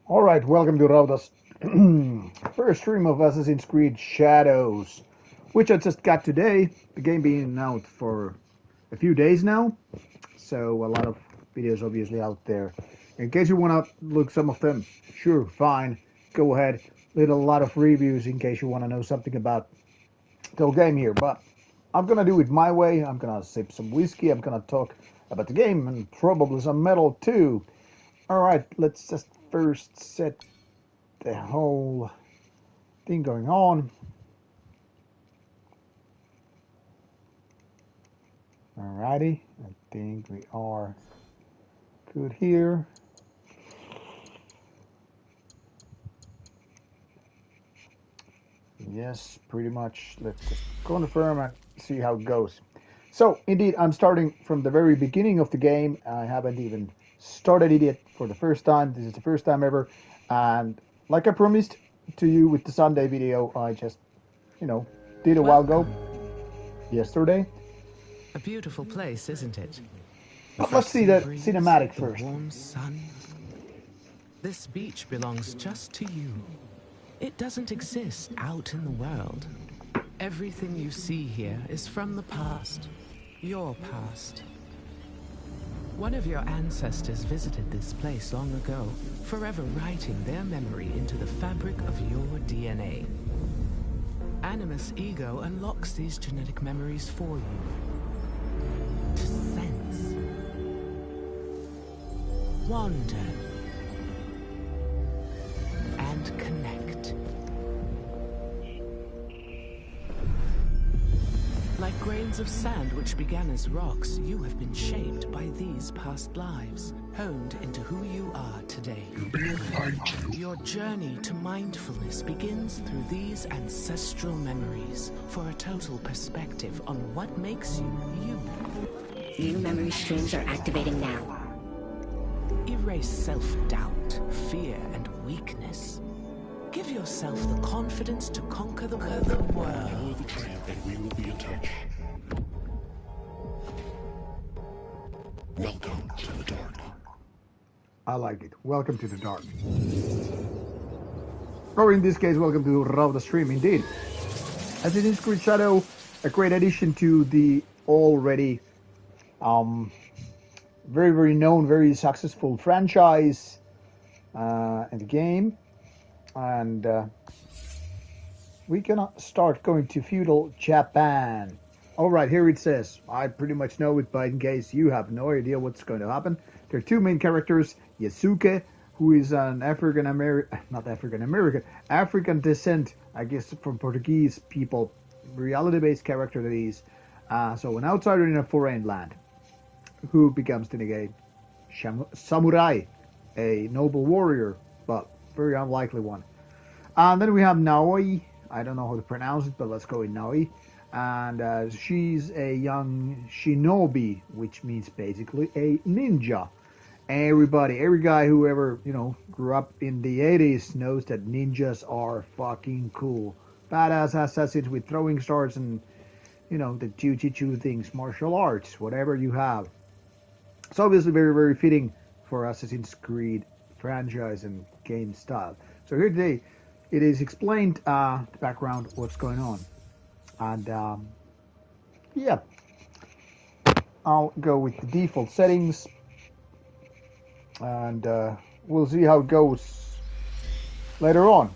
Alright, welcome to Rauta's first stream of Assassin's Creed Shadows, which I just got today. The game being out for a few days now, so a lot of videos obviously out there. In case you want to look some of them, sure, fine, go ahead. Leave a lot of reviews in case you want to know something about the whole game here, but I'm gonna do it my way. I'm gonna sip some whiskey, I'm gonna talk about the game and probably some metal too. Alright, let's just first set the whole thing going on. Alrighty, I think we are good here. Yes, pretty much. Let's just confirm and see how it goes. So, indeed, I'm starting from the very beginning of the game. I haven't even started it yet for the first time. This is the first time ever. And like I promised to you with the Sunday video, I just, did a while ago, yesterday. A beautiful place, isn't it? But let's see the cinematic first. Warm sun. This beach belongs just to you. It doesn't exist out in the world. Everything you see here is from the past. Your past. One of your ancestors visited this place long ago, forever writing their memory into the fabric of your DNA. Animus Ego unlocks these genetic memories for you. To sense. Wander. And connect. Like grains of sand which began as rocks, you have been shaped by these past lives, honed into who you are today. Your journey to mindfulness begins through these ancestral memories for a total perspective on what makes you you. New memory streams are activating now. Erase self-doubt, fear, and weakness. Give yourself the confidence to conquer the world. Follow the trail and we will be in touch. Welcome to the dark. I like it. Welcome to the dark. Or in this case, welcome to Rauta stream indeed. Assassin's Creed Shadow, a great addition to the already very, very known, very successful franchise in the game. And we can start going to feudal Japan. Alright, here it says, I pretty much know it, but in case you have no idea what's going to happen, there are two main characters, Yasuke, who is an African descent, I guess from Portuguese people, reality-based character that is, so an outsider in a foreign land, who becomes then a samurai, a noble warrior, but very unlikely one. And then we have Naoe. I don't know how to pronounce it, but let's go with Naoe. And she's a young shinobi, which means basically a ninja. Every guy who ever, grew up in the 80s knows that ninjas are fucking cool. Badass assassins with throwing stars and, the jiu-jitsu things, martial arts, whatever you have. It's obviously very, very fitting for Assassin's Creed franchise and game style. So here today, it is explained the background, what's going on. And yeah, I'll go with the default settings. And we'll see how it goes later on.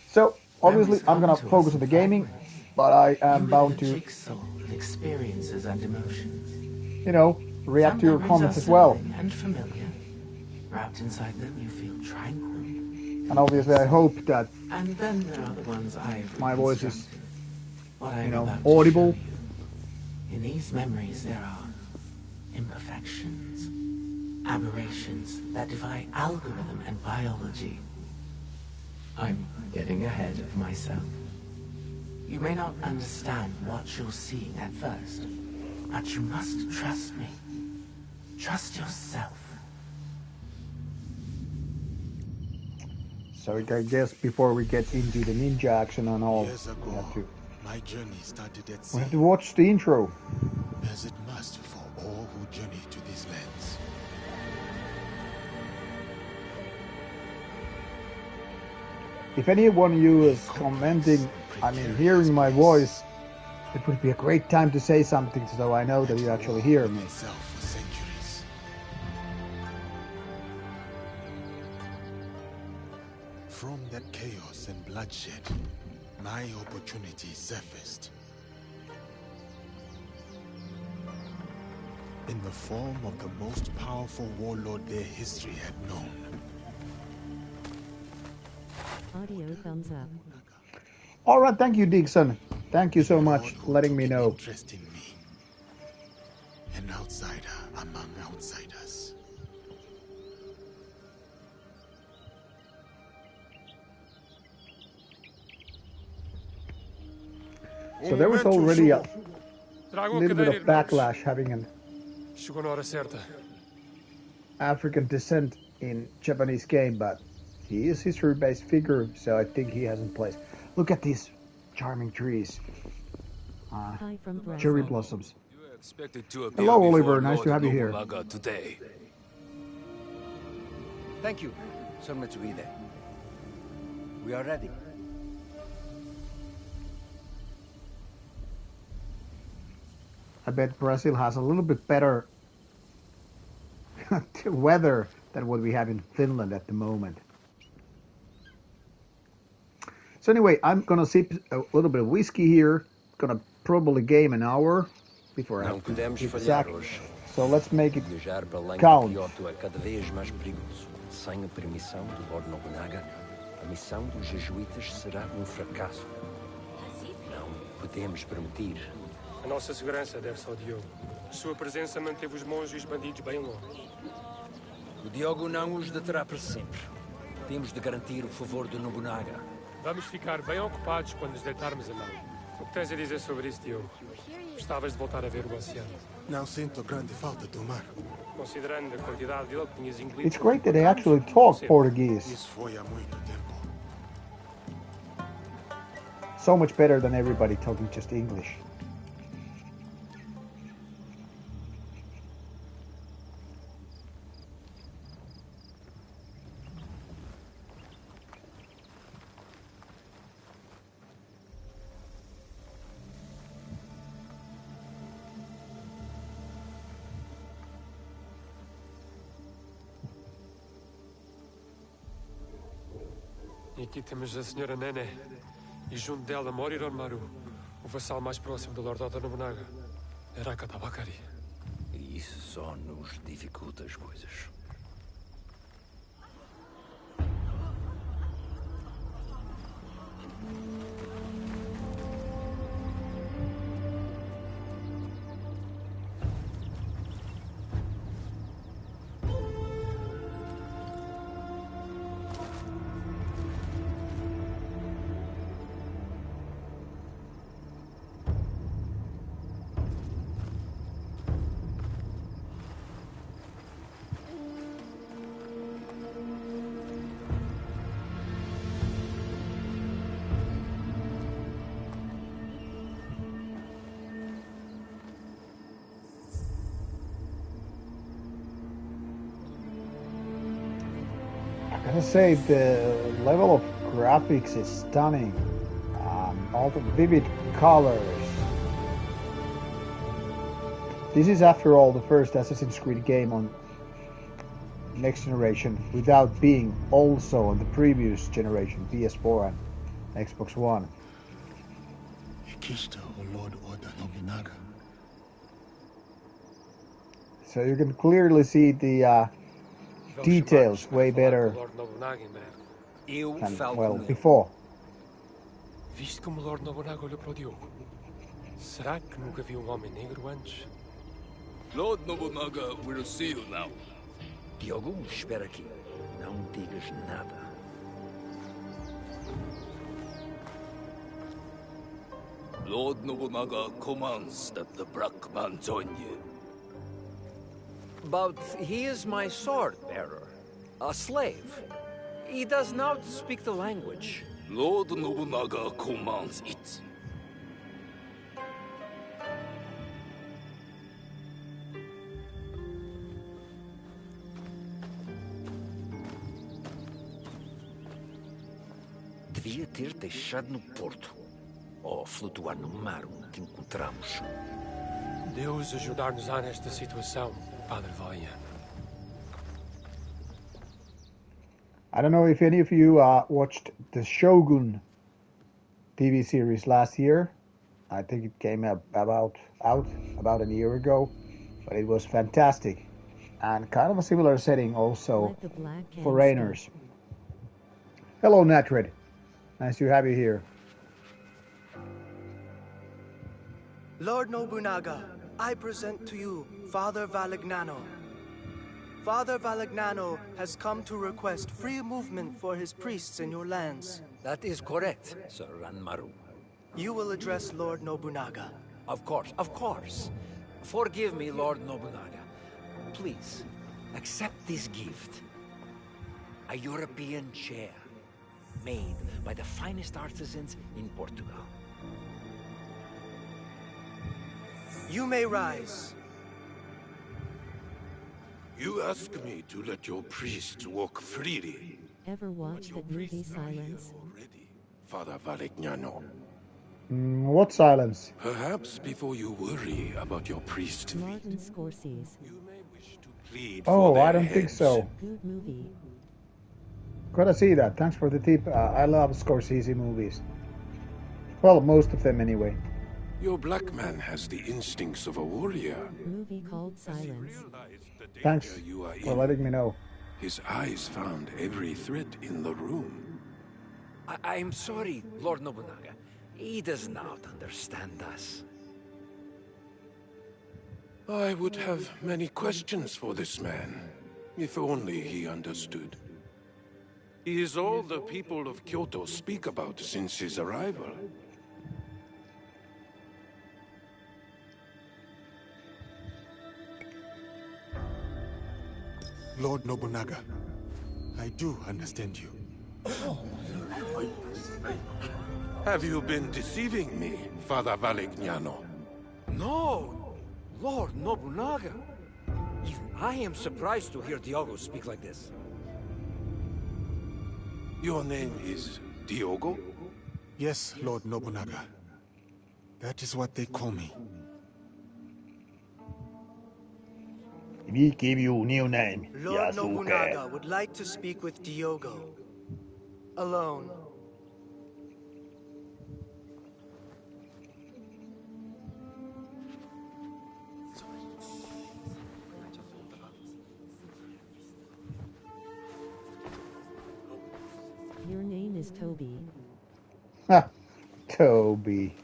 So obviously I'm going to focus on the gaming, but I am bound to, experiences and emotions. react to your comments as well. And familiar. Wrapped inside them, you feel tranquil. And obviously I hope that And then there are the ones I've my voice is, what I'm about to audible. show you. In these memories there are imperfections, aberrations that defy algorithm and biology. I'm getting ahead of myself. You may not understand what you're seeing at first, but you must trust me. Trust yourself. So I guess before we get into the ninja action and all, Years ago, my journey started at sea, we have to watch the intro. as it must for all who journey to these lands. if anyone of you is commenting, I mean, hearing my voice, it would be a great time to say something so I know that you actually hear me. Itself for centuries. From that chaos and bloodshed, my opportunity surfaced. In the form of the most powerful warlord their history had known. Audio thumbs up. All right, thank you, Dixon. Thank you so much for letting me know. Interest in me. An outsider among outsiders. So there was already a little bit of backlash having an Chegou na hora certa. African descent in Japanese game, but he is history-based figure, so I think he has in place. Look at these charming trees. Hi from Brazil. Cherry blossoms. You were expected to appear Hello, before Oliver. Nice Lord to have you here. Nobunaga today. Thank you, Sir Mitsuhide. We are ready. I bet Brazil has a little bit better weather than what we have in Finland at the moment. So anyway, I'm gonna sip a little bit of whiskey here. Gonna probably game an hour before I Não have to podemos hit the falhar sack. hoje. So let's make it Viajar para além do count. Kyoto é cada vez mais perigoso. Sem a permissão do Lord Nobunaga, a missão dos jesuítas será um fracasso. Não podemos permitir. A nossa segurança deve-se ao Diogo. Sua presença manteve os monges e os bandidos bem longe. O Diogo não os deterá para sempre. Temos de garantir o favor do Nobunaga. Vamos ficar bem ocupados quando nos deitarmos a mão. O que tens a dizer sobre isso, Diogo? Gostavas de voltar a ver o oceano? Não sinto grande falta do mar. Considerando a quantidade dele que tinhas engolido... It's great that they actually talk Portuguese. Isso foi há muito tempo. So much better than everybody talking just English. E aqui temos a senhora Nene. E junto dela Moriron Maru, o vassal mais próximo do Lord Oda Nobunaga. Araka Tabakari. E isso só nos dificulta as coisas. I gotta say, the level of graphics is stunning. All the vivid colors. This is, after all, the first Assassin's Creed game on next generation without being also on the previous generation, PS4 and Xbox One. Ikishita o Lord Oda Nobunaga. So you can clearly see the details way better Lord Nobunaga em breve. Eu than, falo well, com ele. before. Viste como o Lord Nobunaga olhou para o Diogo? Será que nunca viu um homem negro antes? Lord Nobunaga will see you now. Diogo, espera aqui. Não digas nada. Lord Nobunaga commands that the black man join you. But he is my sword bearer. A slave. He does not speak the language. Lord Nobunaga commands it. devia ter deixado no porto. Ou flutuar no mar onde te encontramos. Deus ajudar-nos-á nesta situação, Padre Valeriano. I don't know if any of you watched the Shogun TV series last year. I think it came out about a year ago, but it was fantastic and kind of a similar setting also Let the black cat foreigners. speak. Hello, Natred. Nice to have you here. Lord Nobunaga, I present to you Father Valignano. Father Valignano has come to request free movement for his priests in your lands. That is correct, Sir Ranmaru. You will address Lord Nobunaga. Of course, of course. Forgive me, Lord Nobunaga. Please, accept this gift. A European chair, made by the finest artisans in Portugal. You may rise. You ask me to let your priests walk freely. Ever watch the movie Silence? Already, Father Valignano. What silence? Perhaps before you worry about your priest feet, Martin Scorsese. you may wish to plead Oh, for their I don't think heads. so. Good movie. Gotta see that. Thanks for the tip. I love Scorsese movies. Well, most of them anyway. Your black man has the instincts of a warrior. Movie called Silence. Realize the danger Thanks you are for in. letting me know. His eyes found every thread in the room. I'm sorry, Lord Nobunaga. He does not understand us. I would have many questions for this man, if only he understood. He is all the people of Kyoto speak about since his arrival. Lord Nobunaga, I do understand you. Have you been deceiving me, Father Valignano? No, Lord Nobunaga. Even I am surprised to hear Diogo speak like this. Your name is Diogo? Yes, Lord Nobunaga. That is what they call me. We give you a new name, Lord Nobunaga would like to speak with Diogo. Alone. Your name is Toby. Ha! Toby.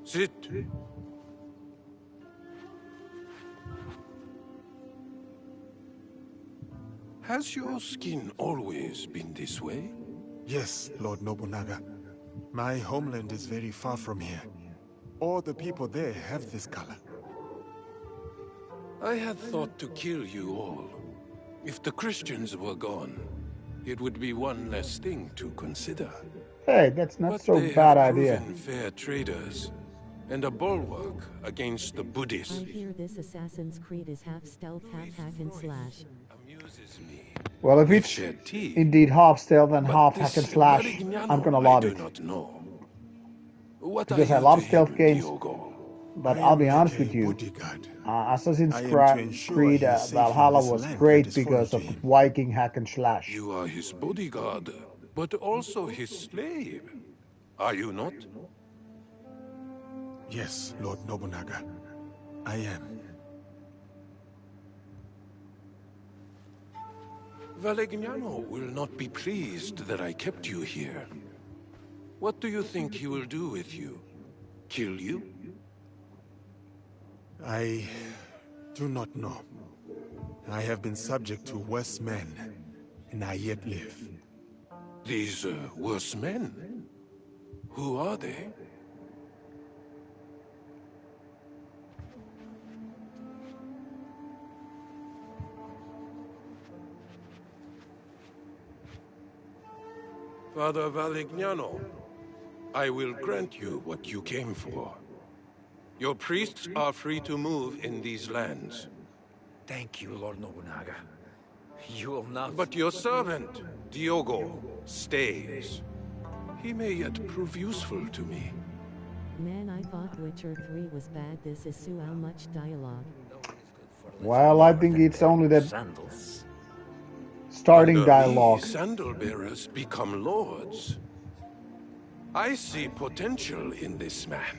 Sit. Has your skin always been this way? Yes, Lord Nobunaga. My homeland is very far from here. All the people there have this color. I had thought to kill you all. If the Christians were gone, it would be one less thing to consider. Hey, that's not But so they bad have idea. proven fair traders, and a bulwark against the I Buddhists. hear this Assassin's Creed is half stealth, half hack and slash. Amuses me. Well, if We've it's shared tea, indeed half stealth and but half this hack and slash, Valignano I'm gonna I love do it. not know. What Because are I you love to stealth him, games. Diogo? But I I'll am be like honest a with you, bodyguard. Assassin's I am to ensure Creed he is safe in Valhalla this was land that great is foreign because to of him. Viking hack and slash. You are his bodyguard, but also his slave. Are you not? Yes, Lord Nobunaga. I am. Valignano will not be pleased that I kept you here. What do you think he will do with you? Kill you? I do not know. I have been subject to worse men, and I yet live. These worse men? Who are they? Father Valignano, I will grant you what you came for. Your priests are free to move in these lands. Thank you, Lord Nobunaga. You will not... But your servant, Diogo, stays. He may yet prove useful to me. Man, I thought Witcher 3 was bad. This is so much dialogue. Well, I think it's only the sandals. starting Under dialogue. me, sandal bearers become lords. I see potential in this man.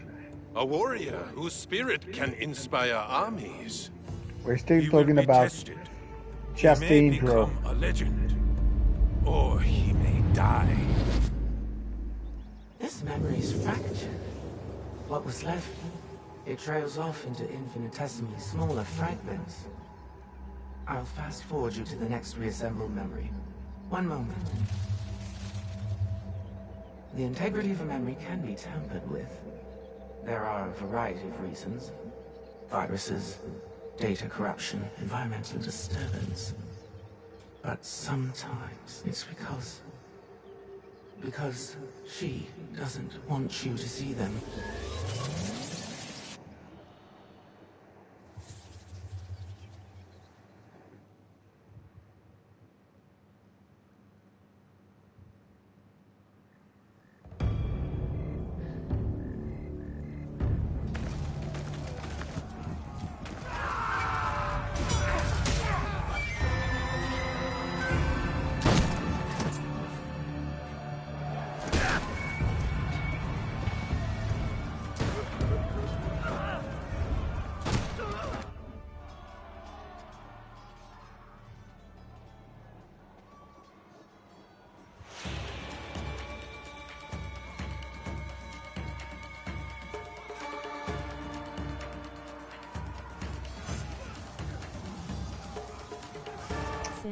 A warrior whose spirit can inspire armies. We're still He will talking be about tested. just He the may intro. become a legend, or he may die. This memory's fractured. What was left, it trails off into infinitesimally smaller fragments. I'll fast forward you to the next reassembled memory. One moment. The integrity of a memory can be tampered with. There are a variety of reasons. Viruses, data corruption, environmental disturbance. But sometimes it's because she doesn't want you to see them.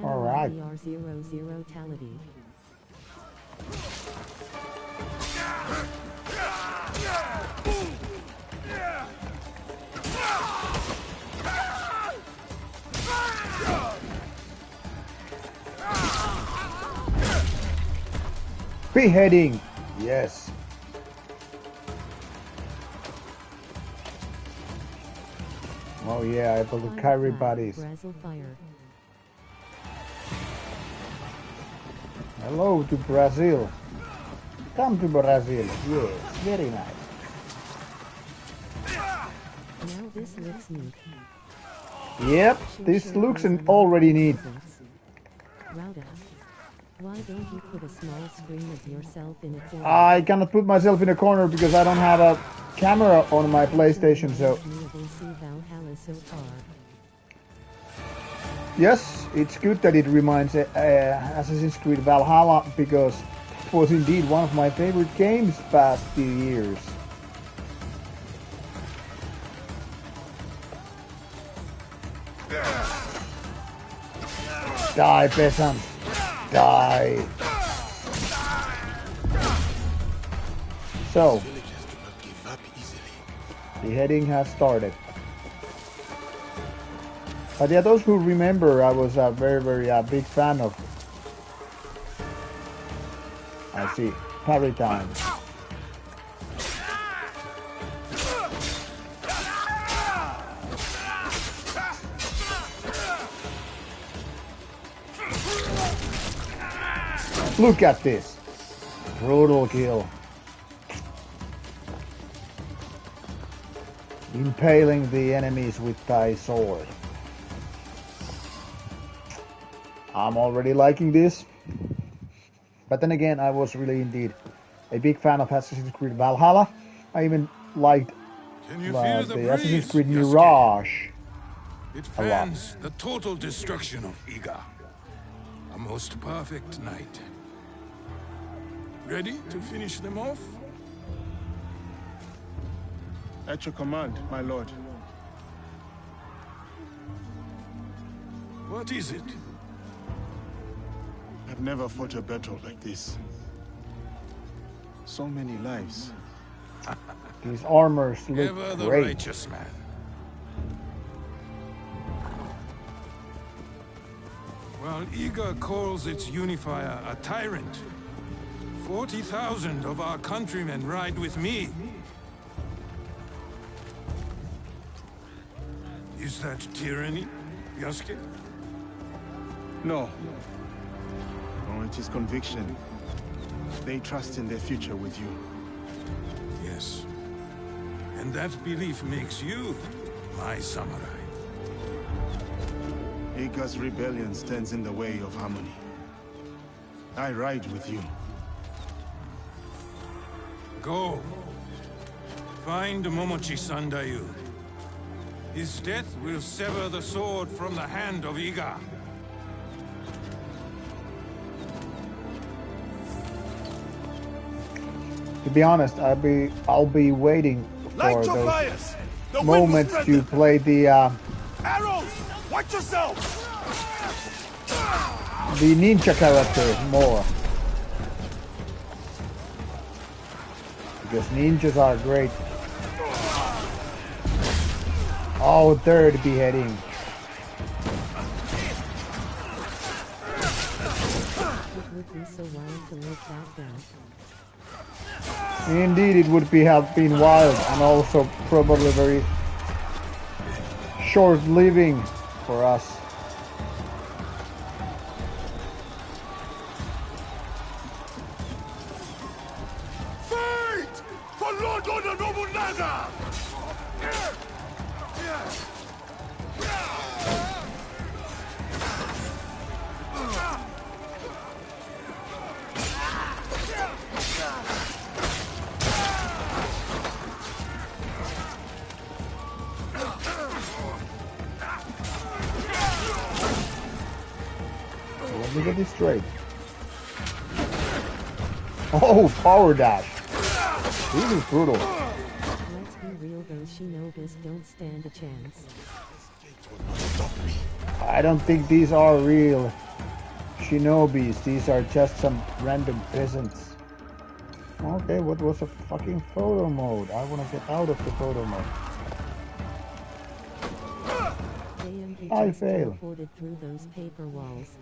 All right. VR00 tality. Beheading. Yes. Oh yeah, able to carry bodies. Brazil fire. Hello to Brazil. Come to Brazil. Yes, very nice. Now this looks neat. Yep, this looks already neat. Rauta, why don't you put a small screen of yourself in a corner? I cannot put myself in a corner because I don't have a camera on my PlayStation, so... Yes, it's good that it reminds Assassin's Creed Valhalla, because it was indeed one of my favorite games past few years. Die, peasant! Die! So, the heading has started. But yeah, those who remember, I was a very big fan of... I see, parry time. Look at this. Brutal kill. Impaling the enemies with thy sword. I'm already liking this. But then again, I was really indeed a big fan of Assassin's Creed Valhalla. I even liked the Assassin's Creed Mirage It a lot. fans the total destruction of Iga. A most perfect night. Ready to finish them off? At your command, my lord. What is it? I've never fought a battle like this. So many lives. These armors look Ever the great. righteous man. While Iga calls its unifier a tyrant, 40,000 of our countrymen ride with me. Is that tyranny, Yasuke? No. No, it is conviction. They trust in their future with you. Yes. And that belief makes you my samurai. Iga's rebellion stands in the way of harmony. I ride with you. Go. Find Momochi Sandayu. His death will sever the sword from the hand of Iga. To be honest, I'll be waiting for those moments to play the Arrows! Watch yourself! the ninja character more. Because ninjas are great. Oh, third beheading. It would be so wild to live that down. Indeed, it would have been wild and also probably very short-living for us. Fight! For Lord Oda Nobunaga! Let me get this straight. Oh, power dash. This is brutal. Let's be real, those shinobis don't stand a chance. I don't think these are real shinobis. These are just some random peasants. Okay, what was a fucking photo mode? I want to get out of the photo mode. I fail. Teleported through those paper walls.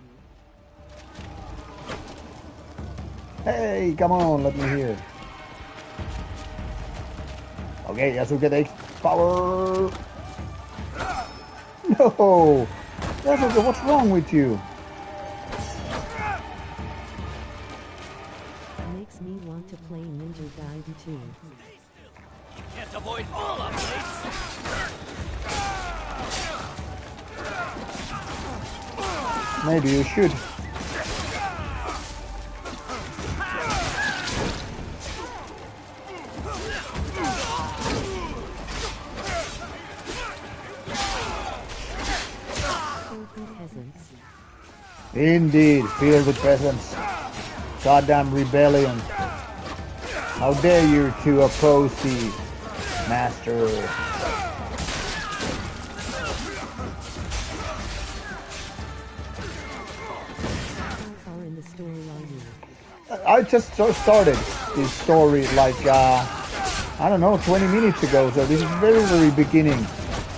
Hey, come on, let me hear. Okay, Yasuke takes power. No! Yasuke, what's wrong with you? Makes me want to play Ninja Gaiden 2. Can't avoid all updates. Maybe you should. Peasants. Indeed, filled with peasants. Goddamn rebellion. How dare you to oppose the master? How far in the story are you? I just started this story like, I don't know, 20 minutes ago, so this is very, very beginning.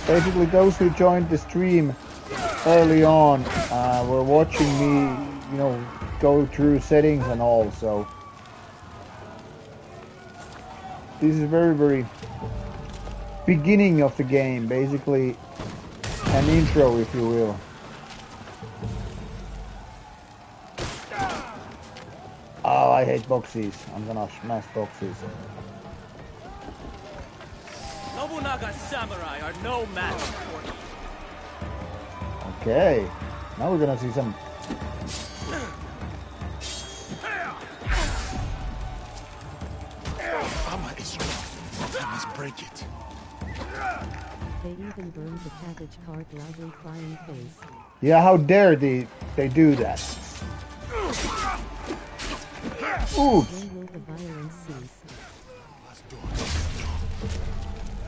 Basically, those who joined the stream early on were watching me, you know, go through settings and all, so this is very, very beginning of the game, basically an intro, if you will. Oh, I hate boxes. I'm gonna smash boxes. Nobunaga samurai are no match for me. Okay, now we're gonna see some. Armor is strong. I must break it. They even burned the cabbage cart loudly crying face. Yeah, how dare they do that? Oops. When will the violence cease?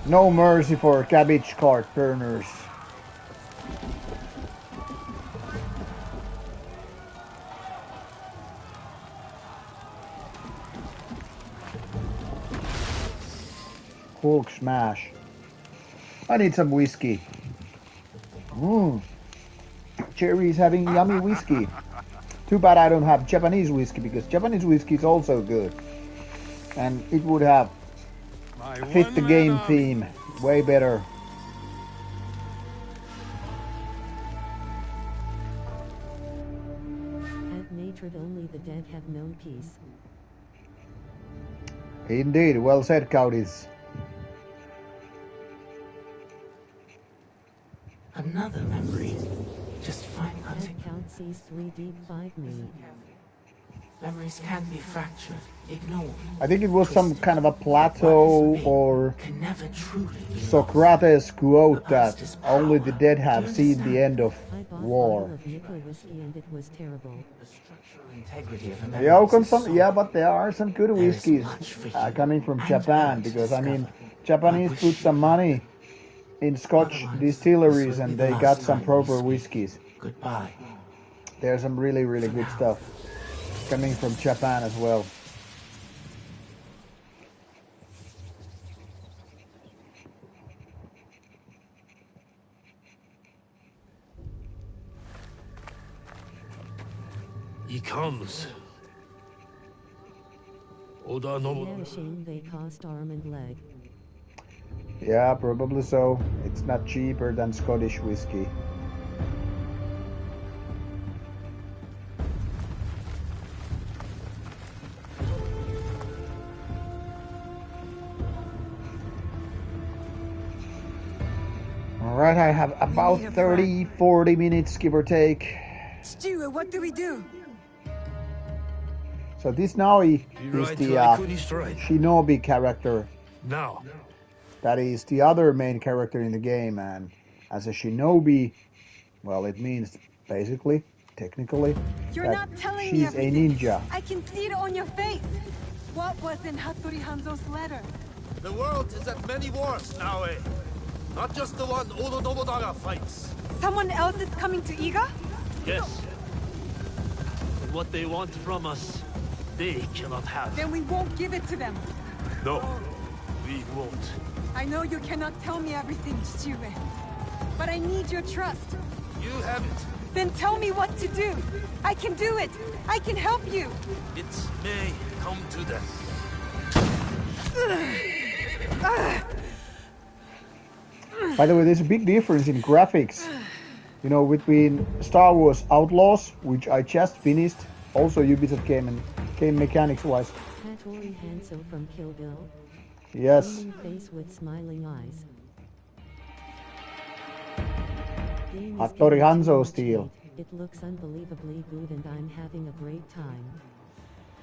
No mercy for cabbage cart burners. Hulk smash. I need some whiskey. Cherry's having yummy whiskey. Too bad I don't have Japanese whiskey, because Japanese whiskey is also good. And it would have fit the game theme way better. At nature only the dead have known peace. Indeed, well said, Cowdies. Another memory. Just finding out. Count sees 3 deep 5 me. Memories can be fractured, ignored. I think it was some kind of a Plato or Socrates quote that only the dead have seen the end of war. Yeah, but there are some good whiskeys coming from Japan, because I mean, Japanese put some money in Scotch distilleries and they got some proper whiskeys. Goodbye. There's some really, really good stuff coming from Japan as well. He comes. Oda Yeah, shame they cost arm and leg. Yeah, probably so. It's not cheaper than Scottish whiskey. Alright, I have about 30-40 minutes, give or take. Stewart, what do we do? So this Naoe is the Shinobi character. Now. That is the other main character in the game, and as a Shinobi, well, it means basically, technically, You're not telling she's me a ninja. I can see it on your face. What was in Hattori Hanzo's letter? The world is at many wars, Naoe. Not just the one Oda Nobunaga fights. Someone else is coming to Iga? Yes. What they want from us, they cannot have. Then we won't give it to them. No, we won't. I know you cannot tell me everything, Stewart. But I need your trust. You have it. Then tell me what to do. I can do it. I can help you. It may come to that. By the way, there's a big difference in graphics, you know, between Star Wars Outlaws, which I just finished, also Ubisoft game mechanics-wise. Hattori Hanzo from Kill Bill. Yes. Face with smiling eyes. Hattori Hanzo style. It looks unbelievably good and I'm having a great time.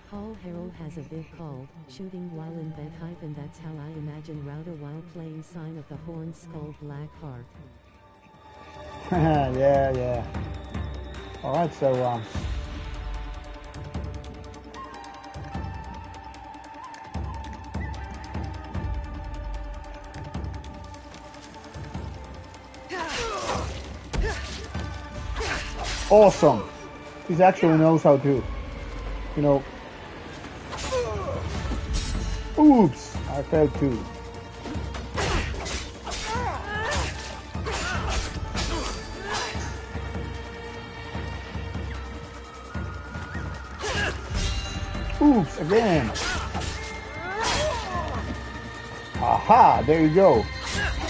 Paul Harrell has a bit called Shooting While in Bed Hype, and that's how I imagine Rauta while playing Sign of the Horned Skull Black Heart. yeah. Alright, so awesome. He actually knows how to, you know. Oops, I fell too. Oops, again. Aha, there you go.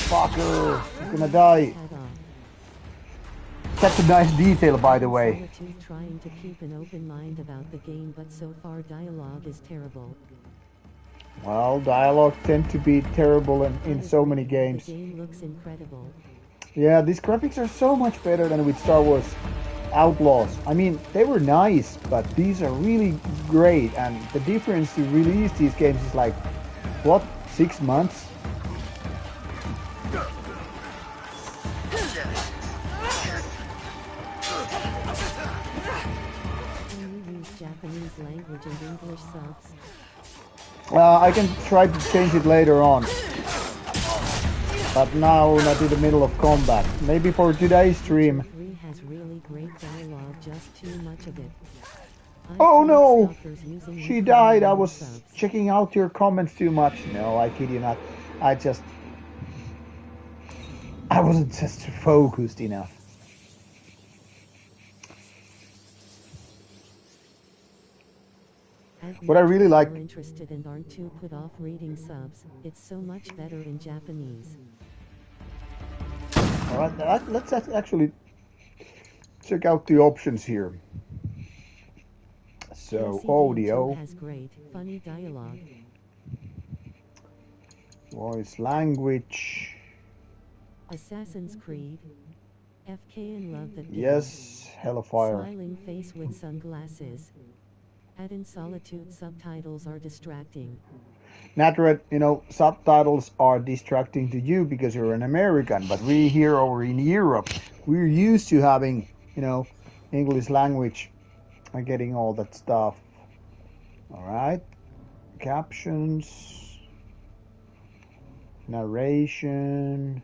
Fucker, you're gonna die. Such a nice detail, by the way. Trying to keep an open mind about the game, but so far dialogue is terrible. Well, dialogue tend to be terrible in so many games. The game looks incredible. Yeah, these graphics are so much better than with Star Wars Outlaws. I mean, they were nice, but these are really great, and the difference to release these games is like, what, 6 months? Japanese language and English subs. I can try to change it later on. But now not in the middle of combat. Maybe for today's stream. 3 has really great dialogue, just too much of it. Oh no! She died. I was checking out your comments too much. No, I kid you not. I wasn't just focused enough. What I really like. If you're interested and aren't too put off reading subs, it's so much better in Japanese. All right, let's actually check out the options here. So audio has great, funny dialogue. Voice language. Assassin's Creed. FK and love that game. Yes, Hellfire. Smiling face with sunglasses. Add in Solitude subtitles are distracting. Natred, subtitles are distracting to you because you're an American, but we here over in Europe, we're used to having, English language and getting all that stuff. All right. Captions. Narration.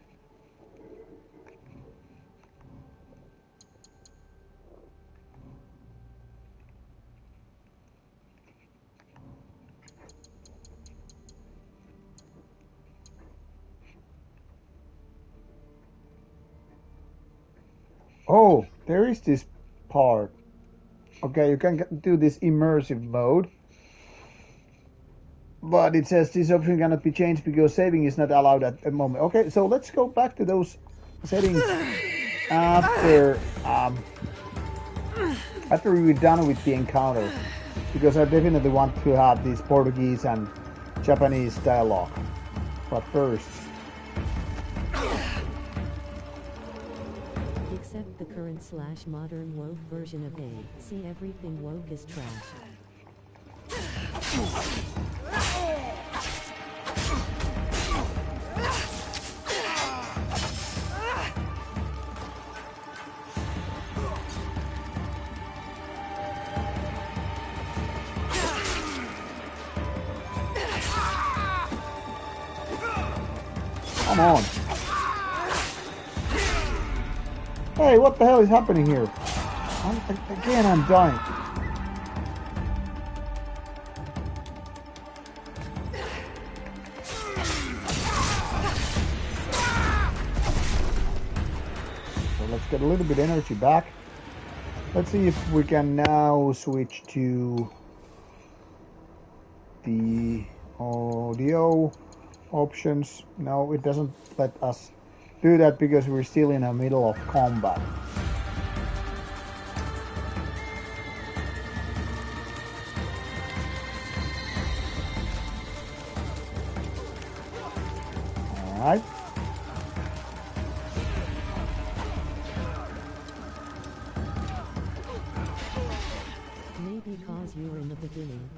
Oh, there is this part. Okay, you can do this immersive mode. But it says this option cannot be changed because saving is not allowed at the moment. Okay, so let's go back to those settings after we're done with the encounter. Because I definitely want to have this Portuguese and Japanese dialogue. But first... Except the current /modern woke version of A. See, everything woke is trash. Come on. Hey, what the hell is happening here? Again, I'm dying. So let's get a little bit of energy back. Let's see if we can now switch to the audio options. No, it doesn't let us do that because we're still in the middle of combat. Alright. Maybe cause you were in the beginning.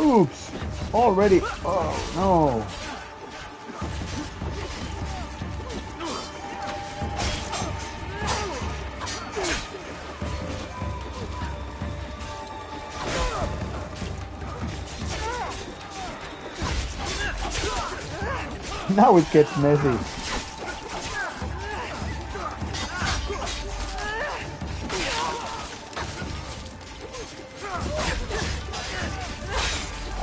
Oops! Already. Oh no. Now it gets messy.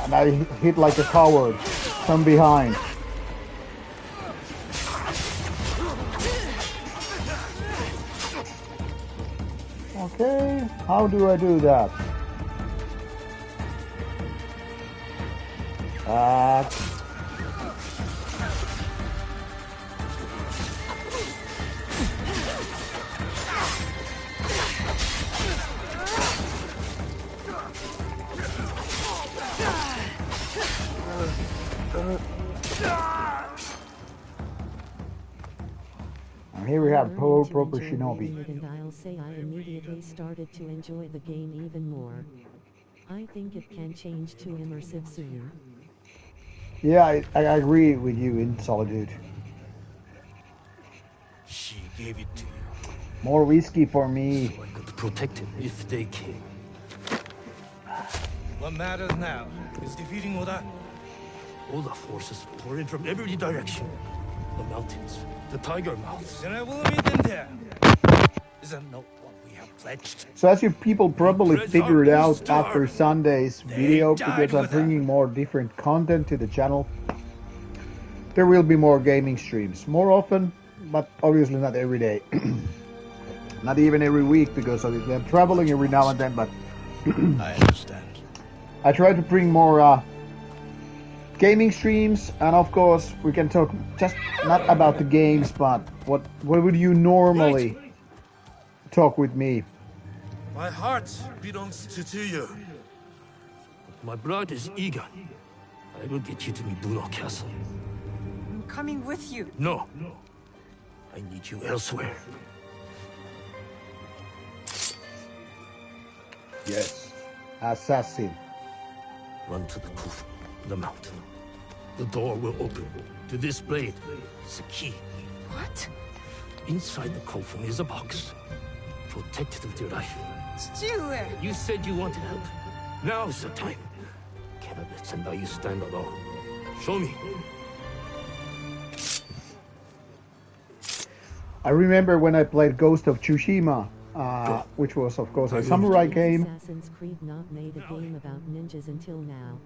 And I hit like a coward from behind. Okay, how do I do that? And here we have proper shinobi. And I'll say I immediately started to enjoy the game even more. I think it can change to immersive soon. Yeah, I agree with you in Solitude. She gave it to you. More whiskey for me. So I could protect him if they came. What matters now is defeating Oda. All the forces pour in from every direction. The mountains, the tiger mouths. Then I will meet them there. Is that not what we have So as you people probably figured out after Sunday's video, because I'm bringing more different content to the channel, there will be more gaming streams. More often, but obviously not every day. Not even every week, because obviously I'm traveling every now and then, but I understand. I try to bring more gaming streams, and of course we can talk just not about the games, but what would you normally talk with me? My heart belongs to you. My blood is eager. I will get you to Mibuno Castle. I'm coming with you. No. I need you elsewhere. Yes. Assassin. Run to the Kufu, the mountain. The door will open. To this blade is a key. What? Inside the coffin is a box. Protect it with your life. Chichiue! You said you wanted help. Now is the time. Cannot let Sendai stand alone. Show me. I remember when I played Ghost of Tsushima, which was of course a samurai game. Assassin's Creed not made a game about ninjas until now.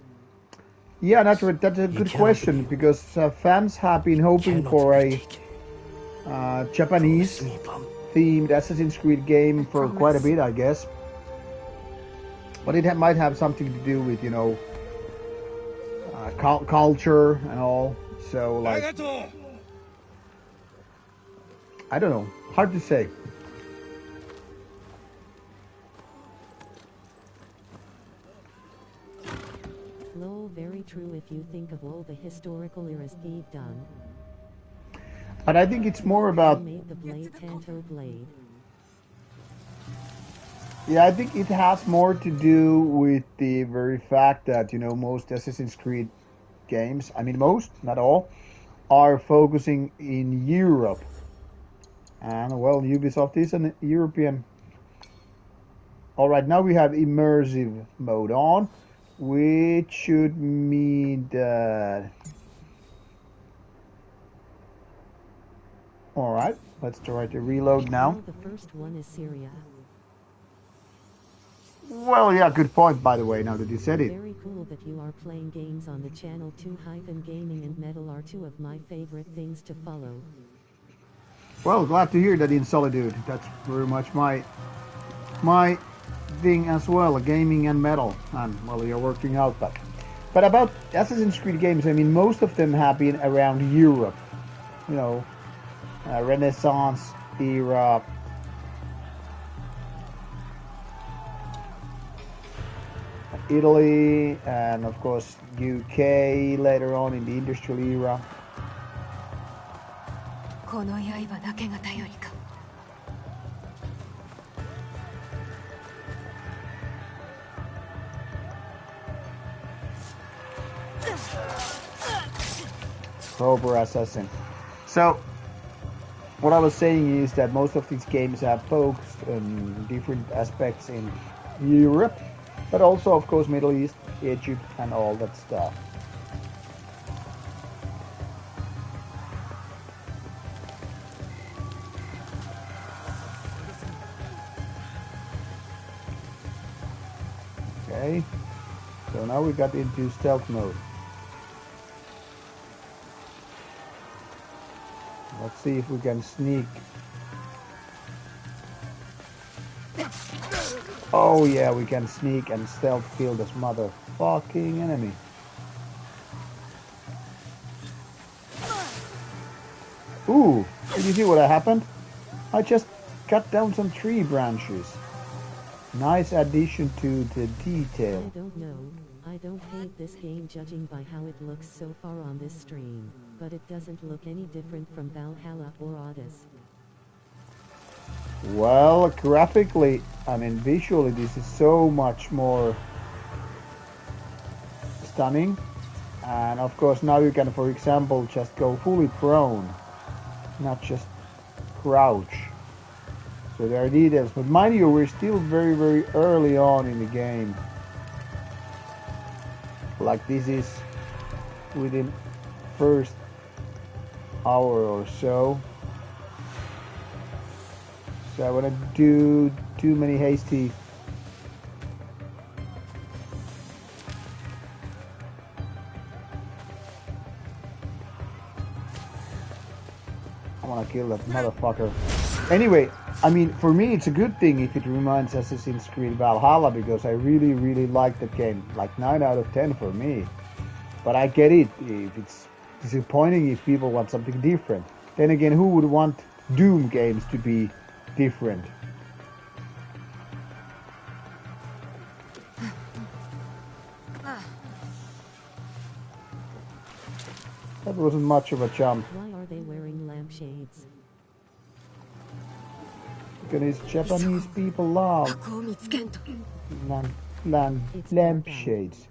Yeah, that's a good question, because fans have been hoping for a Japanese themed Assassin's Creed game for quite a bit, I guess. But it might have something to do with, you know, culture and all. So, like, I don't know. Hard to say. Lol, very true if you think of all the historical eras they've done. But I think it's more about... Made the blade Tanto blade. Yeah, I think it has more to do with the very fact that, you know, most Assassin's Creed games, I mean most, not all, are focusing in Europe. And, well, Ubisoft is an European... Alright, now we have immersive mode on, which should mean that... Alright, let's try to reload now. The first one is Syria. Well, yeah, good point, by the way, now that you said it. Very cool that you are playing games on the channel. 2-gaming and metal are two of my favorite things to follow. Well, glad to hear that in Solitude. That's very much my thing as well, gaming and metal. And, well, you're working out that. But about Assassin's Creed games, I mean, most of them have been around Europe. You know, Renaissance era. Italy, and of course UK later on in the industrial era. Cobra Assassin. So, what I was saying is that most of these games have focused on different aspects in Europe, but also, of course, Middle East, Egypt, and all that stuff. Okay, so now we got into stealth mode. Let's see if we can sneak. Oh yeah, we can sneak and stealth kill this motherfucking enemy. Ooh, did you see what happened? I just cut down some tree branches. Nice addition to the detail. I don't know. I don't hate this game judging by how it looks so far on this stream, but it doesn't look any different from Valhalla or Odyssey. Well, graphically, I mean visually, this is so much more stunning. And of course now you can, for example, just go fully prone, not just crouch. So there are details, but mind you, we're still very, very early on in the game. Like this is within first hour or so. So I want to do too many hasty. I want to kill that motherfucker. Anyway, I mean, for me, it's a good thing if it reminds Assassin's Creed Valhalla, because I really, really like that game. Like 9 out of 10 for me. But I get it if it's disappointing if people want something different. Then again, who would want Doom games to be different? That wasn't much of a jump. Why are they wearing lampshades? Because Japanese people love lampshades.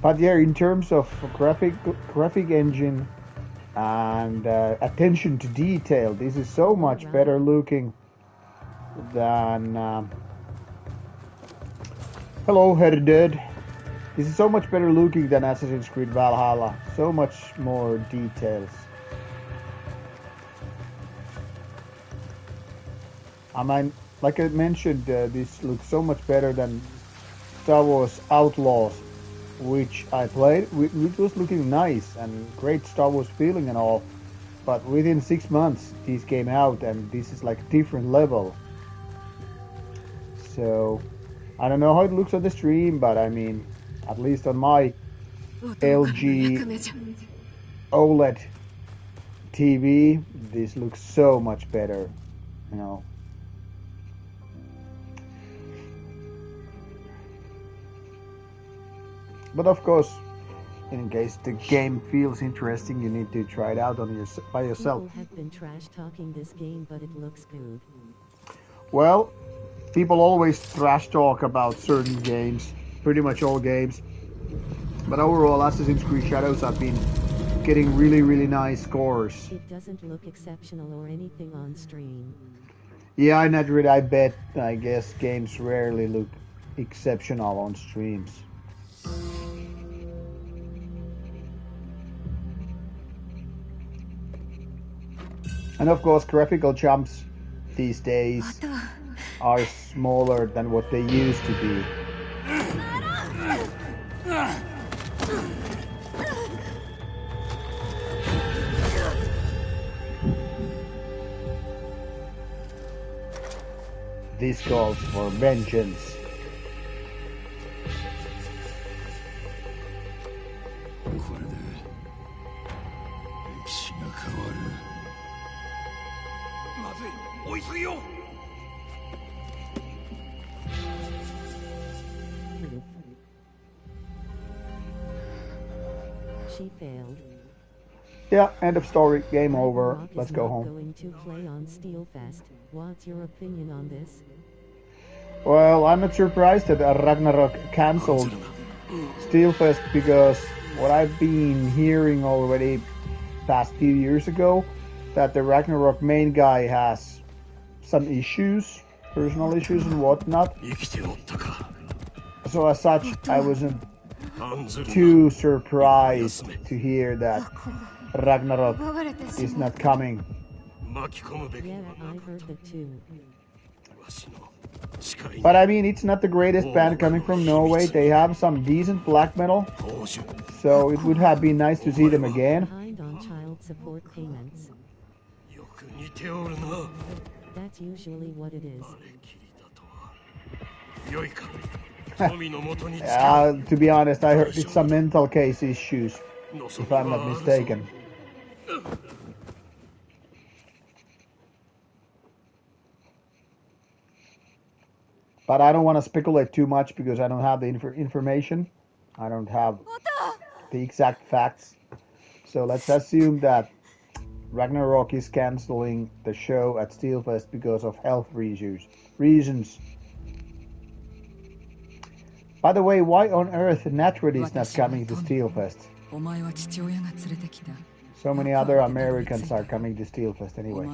But yeah, in terms of graphic engine and attention to detail, this is so much better looking than hello, Herded. This is so much better looking than Assassin's Creed Valhalla. So much more details. I mean, like I mentioned, this looks so much better than Star Wars Outlaws, which I played. It was looking nice and great Star Wars feeling and all. But within 6 months, this came out, and this is like a different level. So I don't know how it looks on the stream, but I mean, at least on my LG OLED TV, this looks so much better, you know. But of course, in case the game feels interesting, you need to try it out on by yourself. People have been trash talking this game, but it looks good. Well, people always trash talk about certain games, pretty much all games. But overall, Assassin's Creed Shadows have been getting really, really nice scores. It doesn't look exceptional or anything on stream. Yeah, I not really. I bet. I guess games rarely look exceptional on streams. And of course, graphical jumps these days are smaller than what they used to be. This calls for vengeance. She failed. Yeah, end of story. Game over. Let's go home. Going to play on Steelfest. What's your opinion on this? Well, I'm not surprised that Ragnarok cancelled Steelfest, because what I've been hearing already past few years ago, that the Ragnarok main guy has some issues, personal issues and whatnot. So as such, I wasn't too surprised to hear that Ragnarok is not coming. Yeah, I heard that too. But I mean, it's not the greatest band coming from Norway. They have some decent black metal, so it would have been nice to see them again. Behind on child support payments. That's usually what it is. To be honest, I heard it's some mental case issues, if I'm not mistaken. But I don't want to speculate too much because I don't have the information. I don't have the exact facts. So let's assume that Ragnarok is cancelling the show at Steelfest because of health reasons. By the way, why on earth Natred is not coming to Steelfest? So many other Americans are coming to Steelfest anyway.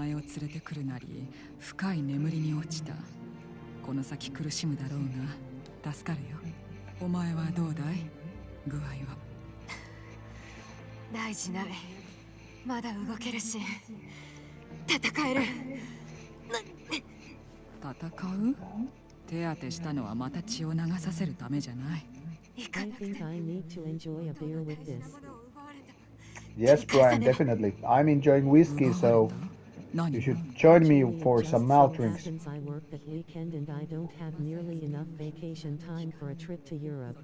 助かるよ。お前はどうだい？具合は。大事ない。まだ動けるし、戦える。戦う？手当てしたのはまた血を流させるためじゃない。I think I need to enjoy a beer with this. Yes, Brian, definitely. I'm enjoying whiskey, so you should join me for some malt drinks. I work that weekend and I don't have nearly enough vacation time for a trip to Europe.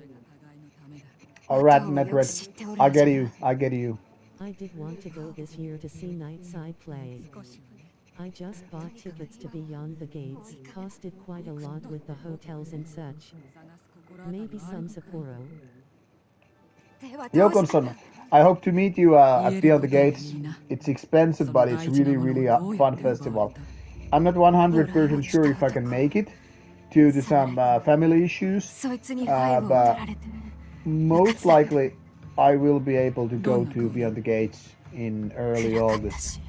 Alright, Netred. I get you. I get you. I did want to go this year to see Nightside play. I just bought tickets to Beyond the Gates. Costed quite a lot with the hotels and such. Maybe some Sapporo. Jokonson, I hope to meet you at Beyond the Gates. It's expensive, but it's really a fun festival. I'm not 100% sure if I can make it due to some family issues, but most likely I will be able to go to Beyond the Gates in early August.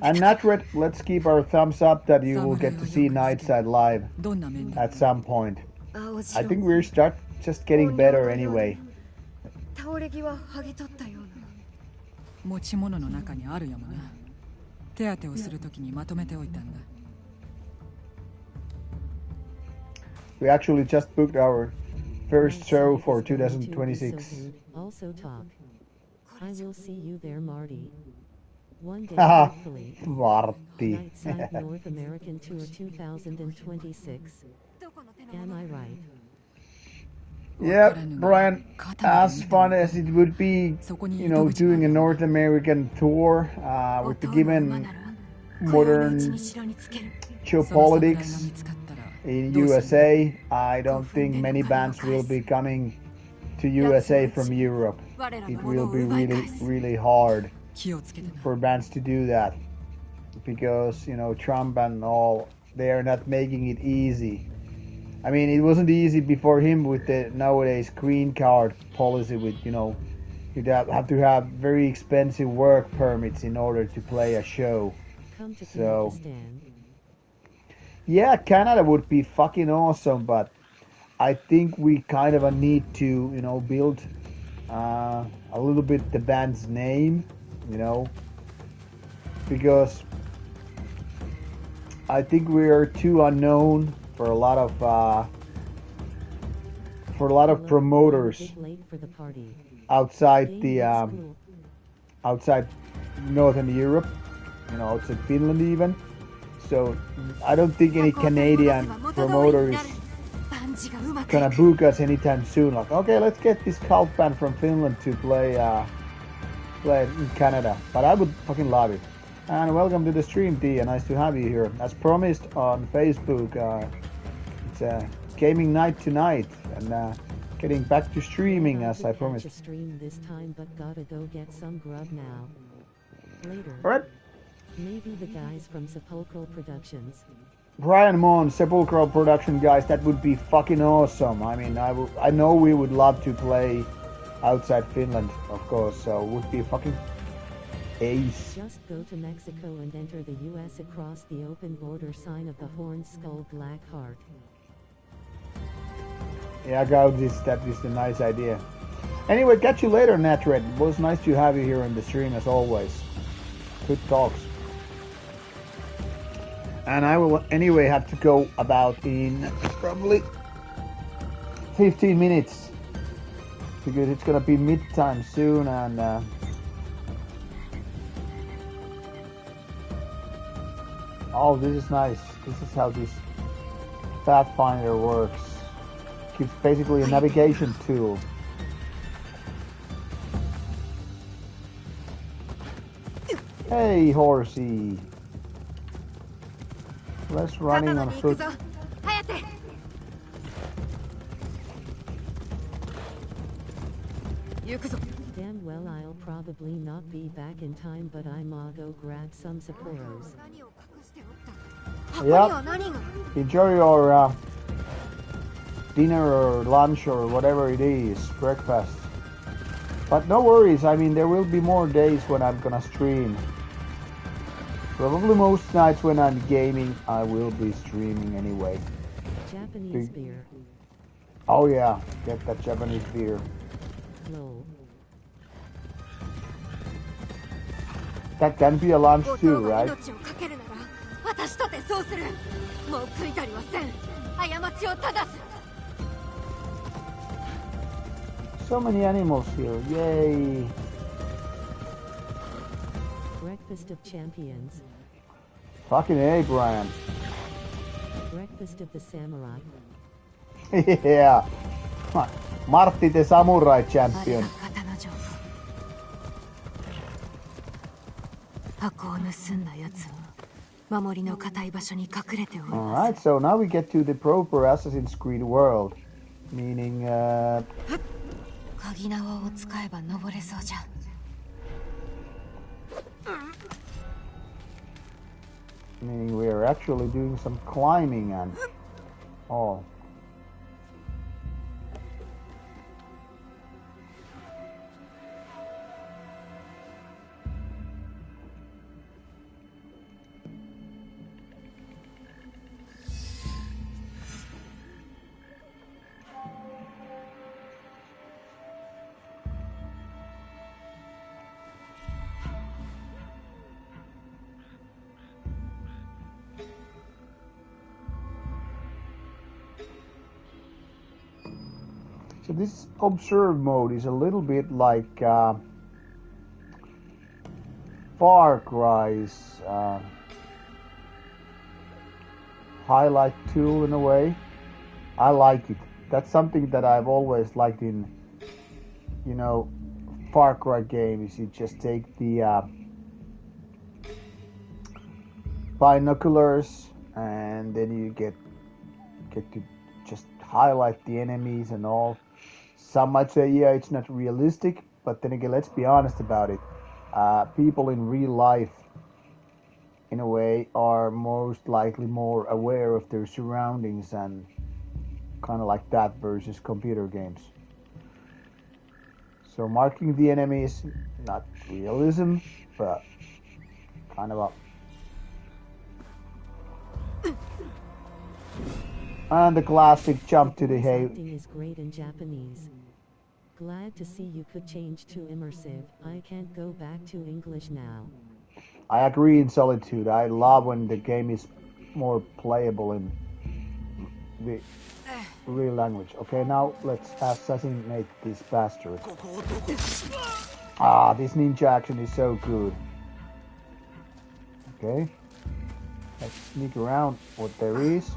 And Natred, let's keep our thumbs up that you will get to see Nightside live at some point. I think we're just getting better anyway. 倒れ際剥ぎ取ったような。持ち物の中にあるやもな。手当てをするときにまとめておいたんだ。We actually just booked our first show for 2026. Also talk. I will see you there, Marty. One day, Haha, hopefully. Marty. Nightside North American Tour 2026. Am I right? Yeah, Brian, as fun as it would be, you know, doing a North American tour with the given modern geopolitics in USA, I don't think many bands will be coming to USA from Europe. It will be really hard for bands to do that because, you know, Trump and all, they are not making it easy. I mean, it wasn't easy before him with the nowadays green card policy with, you know, you'd have to have very expensive work permits in order to play a show. So, yeah, Canada would be fucking awesome, but I think we kind of need to, you know, build a little bit the band's name, you know, because I think we are too unknown for a lot of promoters outside outside Northern Europe, you know, outside Finland even. So I don't think any Canadian promoter is gonna book us anytime soon. Like, okay, let's get this cult band from Finland to play in Canada. But I would fucking love it. And welcome to the stream, Tia. Nice to have you here. As promised on Facebook, it's a gaming night tonight, and getting back to streaming as I promised. Stream this time, but gotta go get some grub now. Later. All right. Maybe the guys from Sepulchral Productions. Brian Mon, Sepulchral Production guys, that would be fucking awesome. I mean, I know we would love to play outside Finland, of course. So it would be fucking ace. Just go to Mexico and enter the U.S. across the open border sign of the horn skull black heart. Yeah, that is a nice idea. Anyway, catch you later, Natred. It was nice to have you here on the stream as always. Good talks. And I will anyway have to go about in probably 15 minutes because it's gonna be midtime soon, and oh, this is nice. This is how this Pathfinder works. It's basically a navigation tool. Hey, horsey. Less running on foot. Damn well, I'll probably not be back in time, but I'ma go grab some Sapporos. Yep. Enjoy your dinner or lunch or whatever it is, breakfast. But no worries, I mean, there will be more days when I'm gonna stream. Probably most nights when I'm gaming, I will be streaming anyway. Japanese beer. Oh yeah, get that Japanese beer. Lol. That can be a lunch too, 強盗が right? 命をかけるなら私とてそうする。もう悔いたりはせん。過ちを正す。 So many animals here, yay! Breakfast of champions. Fucking A, Brian. Breakfast of the samurai. Yeah. Martti the Samurai Champion. 箱を盗んだやつは守りの固い場所に隠れており Alright, so now we get to the proper Assassin's Creed world. Meaning, 鍵縄を使えば登れそうじゃ。 meaning we are actually doing some climbing and all. So this observe mode is a little bit like Far Cry's highlight tool in a way. I like it. That's something that I've always liked in, you know, Far Cry games. You just take the binoculars and then you get to just highlight the enemies and all. Some might say, yeah, it's not realistic, but then again, let's be honest about it. People in real life, in a way, are most likely more aware of their surroundings and kind of like that versus computer games. So marking the enemies, not realism, but kind of a... And the classic jump to the hay. Acting is great in Japanese. Glad to see you could change to immersive. I can't go back to English now. I agree in Solitude. I love when the game is more playable in the real language. Okay, now let's assassinate this bastard. Ah, this ninja action is so good. Okay. Let's sneak around what there is.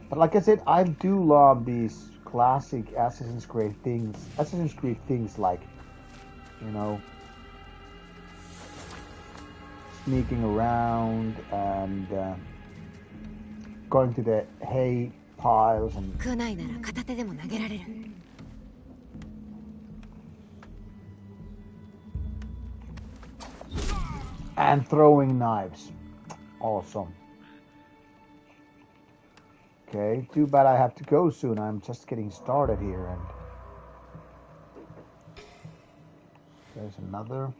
But like I said, I do love these classic Assassin's Creed things like, you know, sneaking around and going to the hay piles and 区内なら片手でも投げられる。 and throwing knives. Awesome. Okay, too bad I have to go soon. I'm just getting started here and there's another.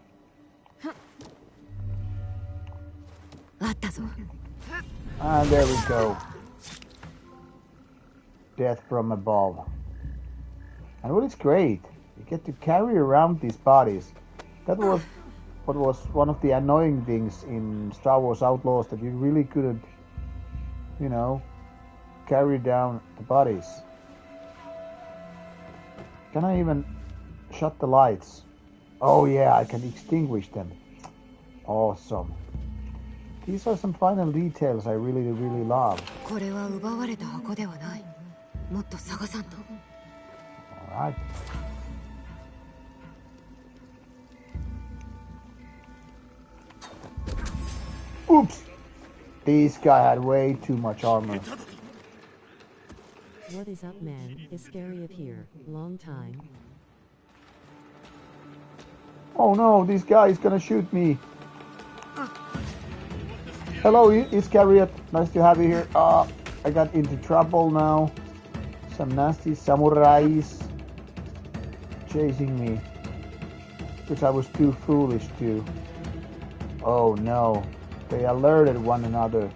And there we go. Death from above. And what is great, you get to carry around these bodies. That was what was one of the annoying things in Star Wars Outlaws, that you really couldn't, you know, carry down the bodies. Can I even shut the lights? Oh yeah, I can extinguish them. Awesome. These are some final details I really love. これは奪われた箱ではない。もっと探さんと。 Alright. Oops! This guy had way too much armor. What is up, man? Iscariot here. Long time. Oh no, this guy is gonna shoot me. Hello, Iscariot. Nice to have you here. I got into trouble now. Some nasty samurais chasing me, which I was too foolish to. Oh no. They alerted one another.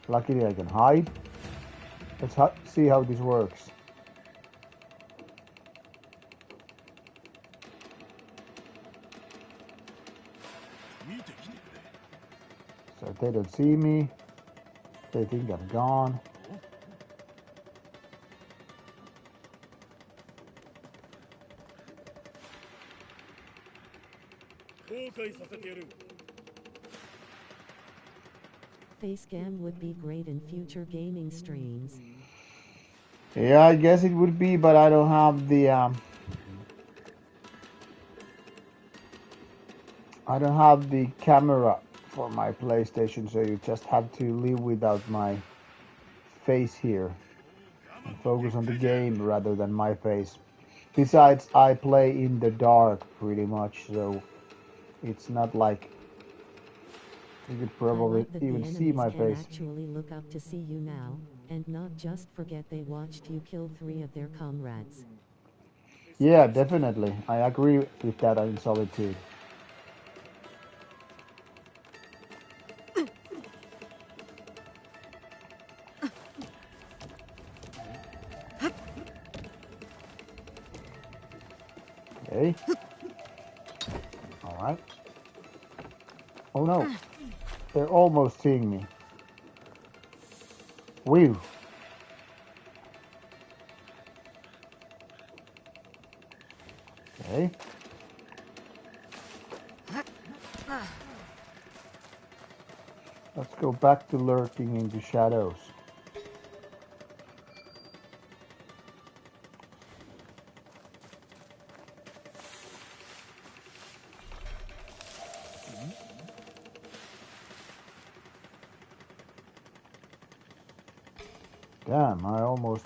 Luckily I can hide. Let's see how this works. So they don't see me. They think I'm gone. Facecam would be great in future gaming streams. Yeah, I guess it would be, but I don't have the camera for my PlayStation, so you just have to live without my face here and focus on the game rather than my face. Besides, I play in the dark pretty much, so it's not like you could probably that even the see my enemies face. can actually look up to see you now, and not just forget they watched you kill 3 of their comrades. Yeah, definitely. I agree with that in Solitude. Okay. Alright. Oh no. They're almost seeing me. Whew. Okay. Let's go back to lurking in the shadows. Damn, I almost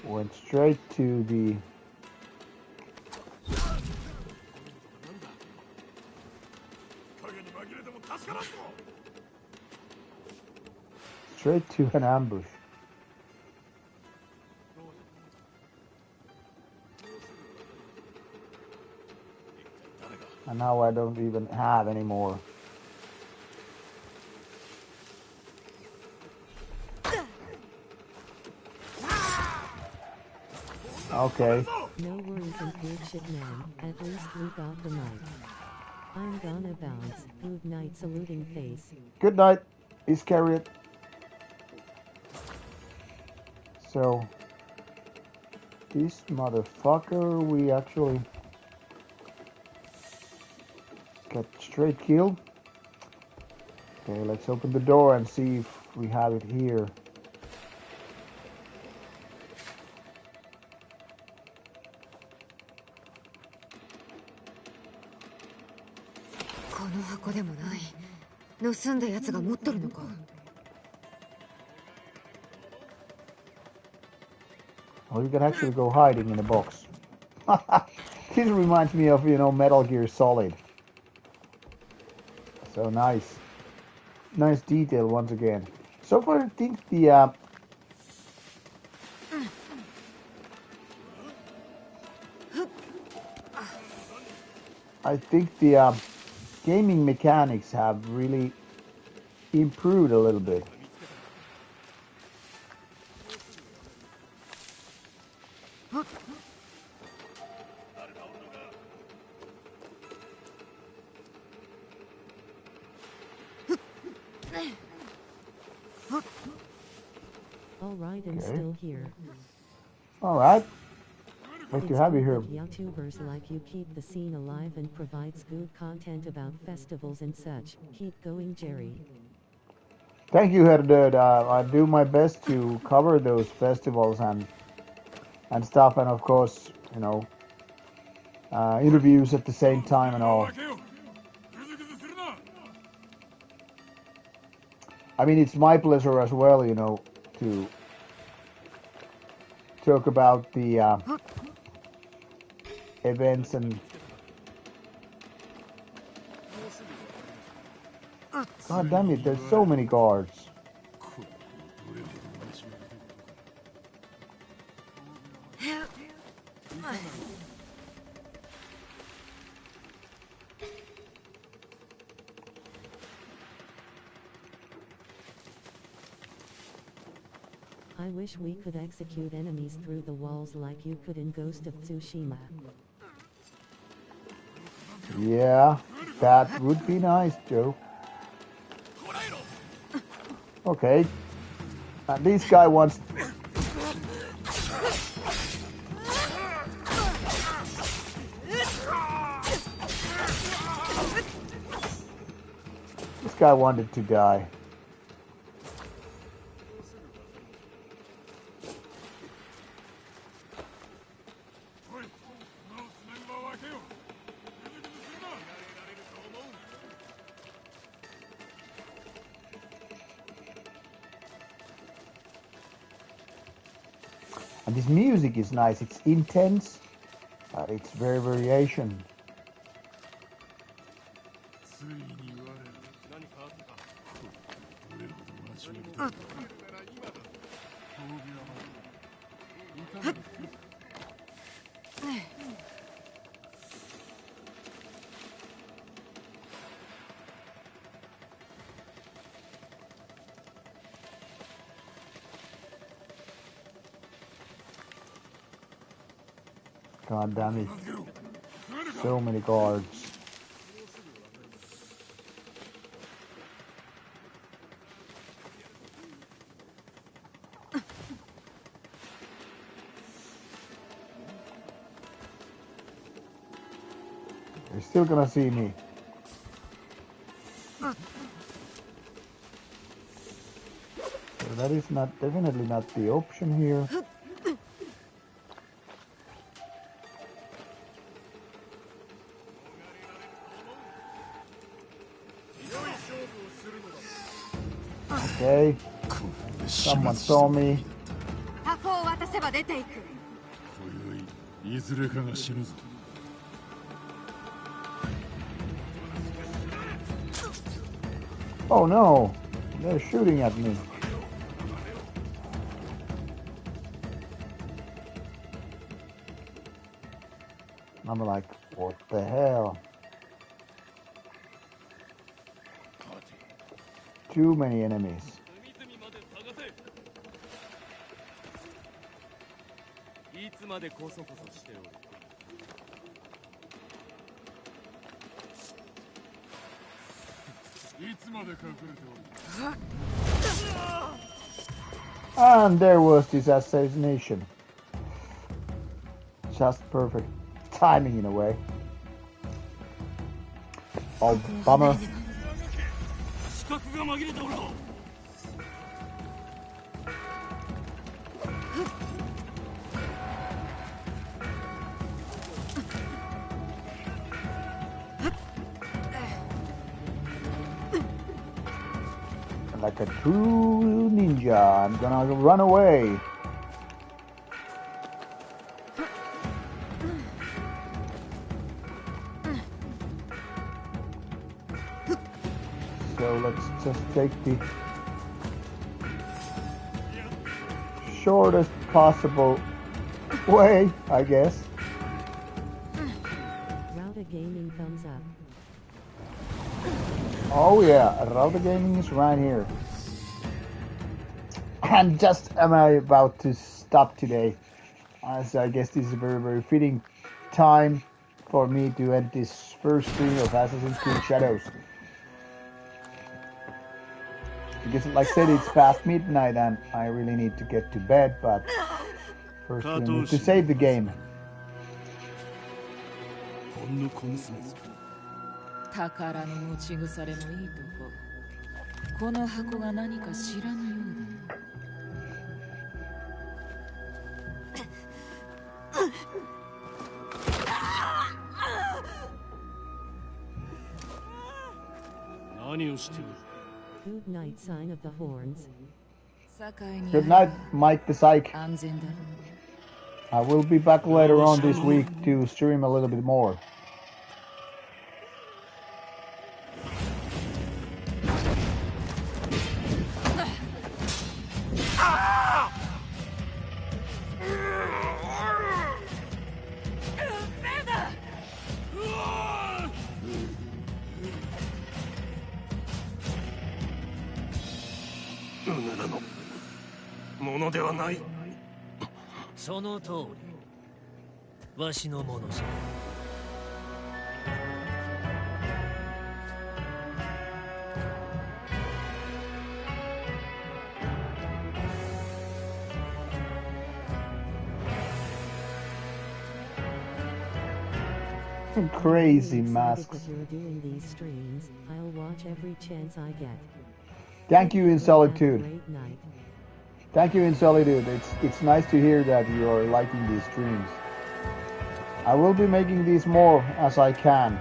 went straight to the... straight to an ambush. And now I don't even have any more. Okay. No worries and good shit, man. At least we got the mic. I'm gonna bounce. Good night, saluting face. Good night, Iscariot. So, this motherfucker, we actually got straight killed. Okay, let's open the door and see if we have it here. Oh, you can actually go hiding in a box. This reminds me of, Metal Gear Solid. So nice. Nice detail once again. So far, I think the... gaming mechanics have really improved a little bit. Alright, I'm still here. Alright. Nice to have you here. YouTubers like you keep the scene alive and provides good content about festivals and such. Keep going, Jerry. Thank you, Herderd. I do my best to cover those festivals and stuff, and of course, interviews at the same time and all. I mean, it's my pleasure as well, to talk about the events and... God damn it, there's so many guards. I wish we could execute enemies through the walls like you could in Ghost of Tsushima. Yeah, that would be nice, Joe. Okay. And this guy wants... This guy wanted to die. And this music is nice. It's intense, but it's very variation. God damn it. So many guards. They're still gonna see me. So that is definitely not the option here. Okay. Someone saw me. Oh no! They're shooting at me. I'm like, what the hell? Too many enemies. And there was this assassination. Just perfect timing in a way. Oh, bummer. Like a true ninja, I'm gonna run away. So let's just take the shortest possible way, I guess. Rauta Gaming thumbs up. Oh yeah, Rauta Gaming is right here. And just am I about to stop today. So I guess this is a very, very fitting time for me to end this first stream of Assassin's Creed Shadows. Because like I said, it's past midnight and I really need to get to bed, but first we need to save the game. 宝の持ち腐れもいいとこ。この箱が何か知らぬようだ。何をしている? Good night, sign of the horns. Good night, Mike the Psych. I will be back later on this week to stream a little bit more. ものではない。その通り。わしのものじゃ。Crazy masks. Thank you, In Solitude. Thank you, In Solitude. It's nice to hear that you are liking these streams. I will be making these more as I can.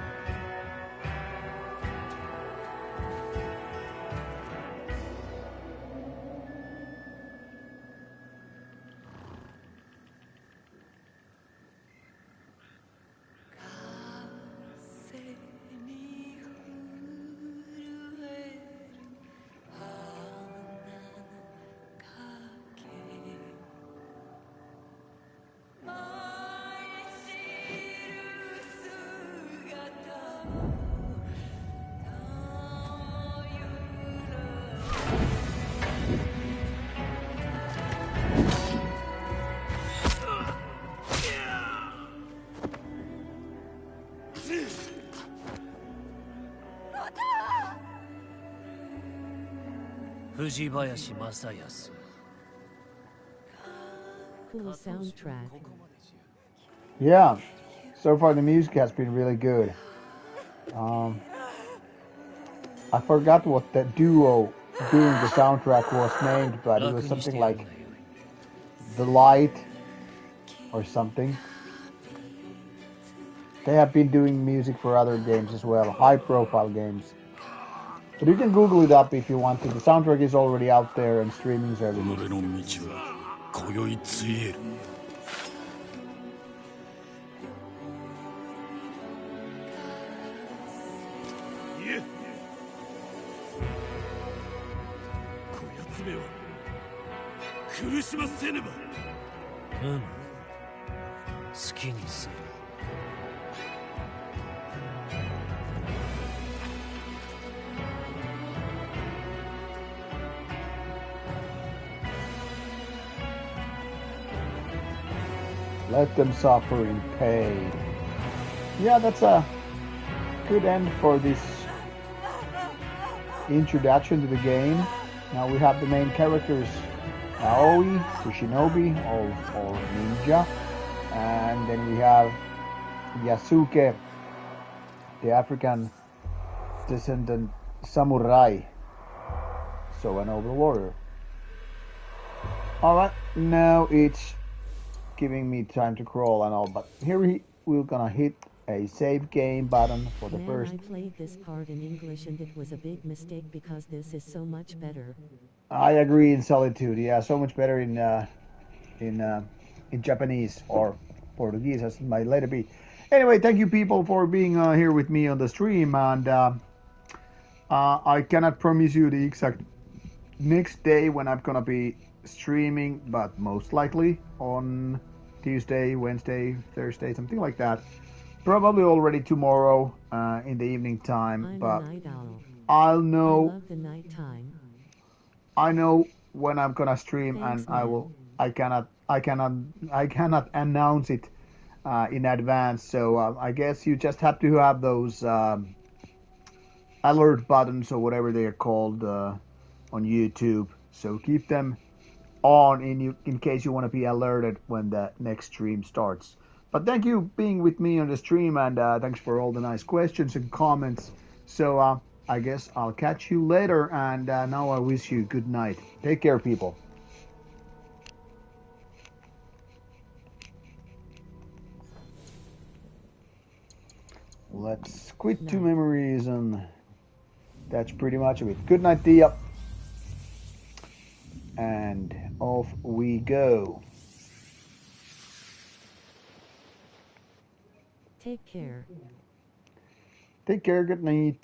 Cool soundtrack. Yeah, so far the music has been really good. I forgot what the duo doing the soundtrack was named, but it was something like The Light or something. They have been doing music for other games as well, high-profile games. But you can Google it up if you want to. The soundtrack is already out there on streaming services. Let them suffer in pain. Yeah, that's a good end for this introduction to the game. Now we have the main characters, Naoe, the shinobi or ninja, and then we have Yasuke, the African descendant samurai, so a noble warrior. Alright, now it's giving me time to crawl and all, but here we're gonna hit a save game button for the first. I played this part in English and it was a big mistake because this is so much better. I agree, In Solitude. Yeah, so much better in Japanese or Portuguese as it might later be. Anyway, thank you people for being here with me on the stream, and I cannot promise you the exact next day when I'm gonna be streaming, but most likely on Tuesday, Wednesday, Thursday, something like that. Probably already tomorrow in the evening time, but I'll know. I love the night time. I know when I'm gonna stream, and I cannot announce it in advance. So I guess you just have to have those alert buttons or whatever they are called on YouTube. So keep them on in case you want to be alerted when the next stream starts. But thank you being with me on the stream, and thanks for all the nice questions and comments. So I guess I'll catch you later, and now I wish you good night. Take care, people. Let's quit to memories, and that's pretty much of it. Good night, Dia. And off we go. Take care. Take care. Good night.